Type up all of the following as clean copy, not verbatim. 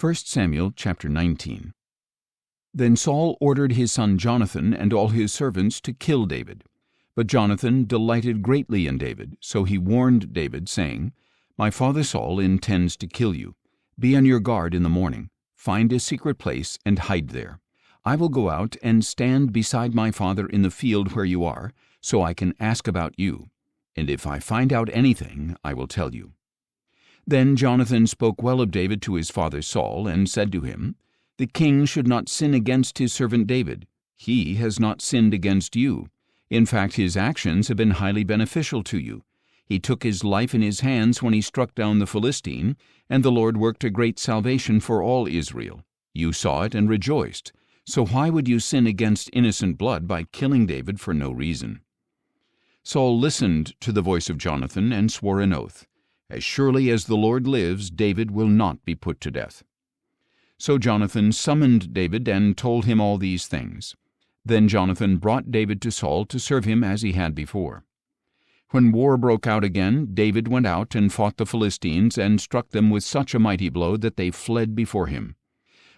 1 Samuel chapter 19. Then Saul ordered his son Jonathan and all his servants to kill David. But Jonathan delighted greatly in David, so he warned David, saying, My father Saul intends to kill you. Be on your guard in the morning. Find a secret place and hide there. I will go out and stand beside my father in the field where you are, so I can ask about you. And if I find out anything, I will tell you. Then Jonathan spoke well of David to his father Saul, and said to him, The king should not sin against his servant David. He has not sinned against you. In fact, his actions have been highly beneficial to you. He took his life in his hands when he struck down the Philistine, and the Lord worked a great salvation for all Israel. You saw it and rejoiced. So why would you sin against innocent blood by killing David for no reason? Saul listened to the voice of Jonathan and swore an oath. As surely as the Lord lives, David will not be put to death. So Jonathan summoned David and told him all these things. Then Jonathan brought David to Saul to serve him as he had before. When war broke out again, David went out and fought the Philistines and struck them with such a mighty blow that they fled before him.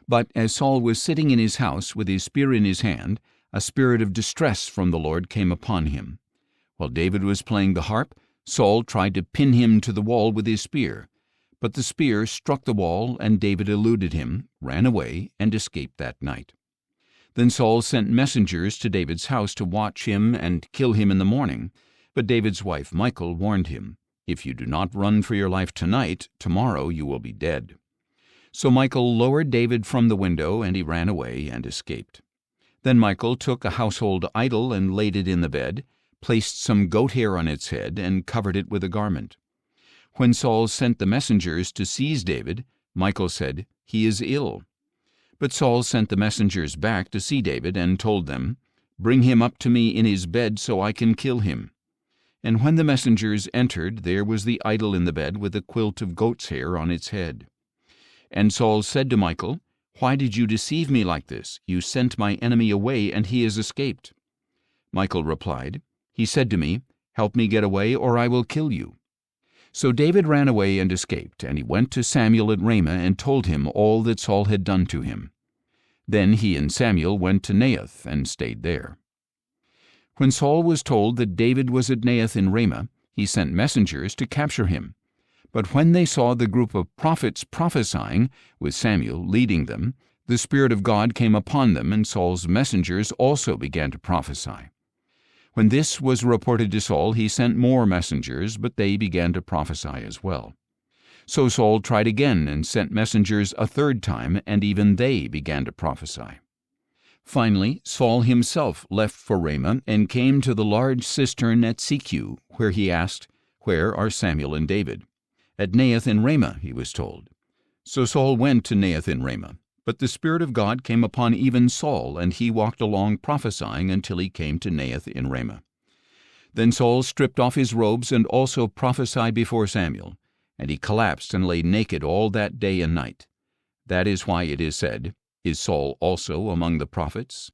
But as Saul was sitting in his house with his spear in his hand, a spirit of distress from the Lord came upon him. While David was playing the harp, Saul tried to pin him to the wall with his spear. But the spear struck the wall, and David eluded him, ran away, and escaped that night. Then Saul sent messengers to David's house to watch him and kill him in the morning. But David's wife Michal warned him, If you do not run for your life tonight, tomorrow you will be dead. So Michal lowered David from the window, and he ran away and escaped. Then Michal took a household idol and laid it in the bed, placed some goat hair on its head, and covered it with a garment. When Saul sent the messengers to seize David, Michal said, He is ill. But Saul sent the messengers back to see David, and told them, Bring him up to me in his bed so I can kill him. And when the messengers entered, there was the idol in the bed with a quilt of goat's hair on its head. And Saul said to Michal, Why did you deceive me like this? You sent my enemy away, and he has escaped. Michal replied, He said to me, Help me get away, or I will kill you. So David ran away and escaped, and he went to Samuel at Ramah and told him all that Saul had done to him. Then he and Samuel went to Naioth and stayed there. When Saul was told that David was at Naioth in Ramah, he sent messengers to capture him. But when they saw the group of prophets prophesying, with Samuel leading them, the Spirit of God came upon them, and Saul's messengers also began to prophesy. When this was reported to Saul, he sent more messengers, but they began to prophesy as well. So Saul tried again and sent messengers a third time, and even they began to prophesy. Finally, Saul himself left for Ramah and came to the large cistern at Secu, where he asked, Where are Samuel and David? At Naioth in Ramah, he was told. So Saul went to Naioth in Ramah. But the Spirit of God came upon even Saul, and he walked along prophesying until he came to Naioth in Ramah. Then Saul stripped off his robes and also prophesied before Samuel, and he collapsed and lay naked all that day and night. That is why it is said, Is Saul also among the prophets?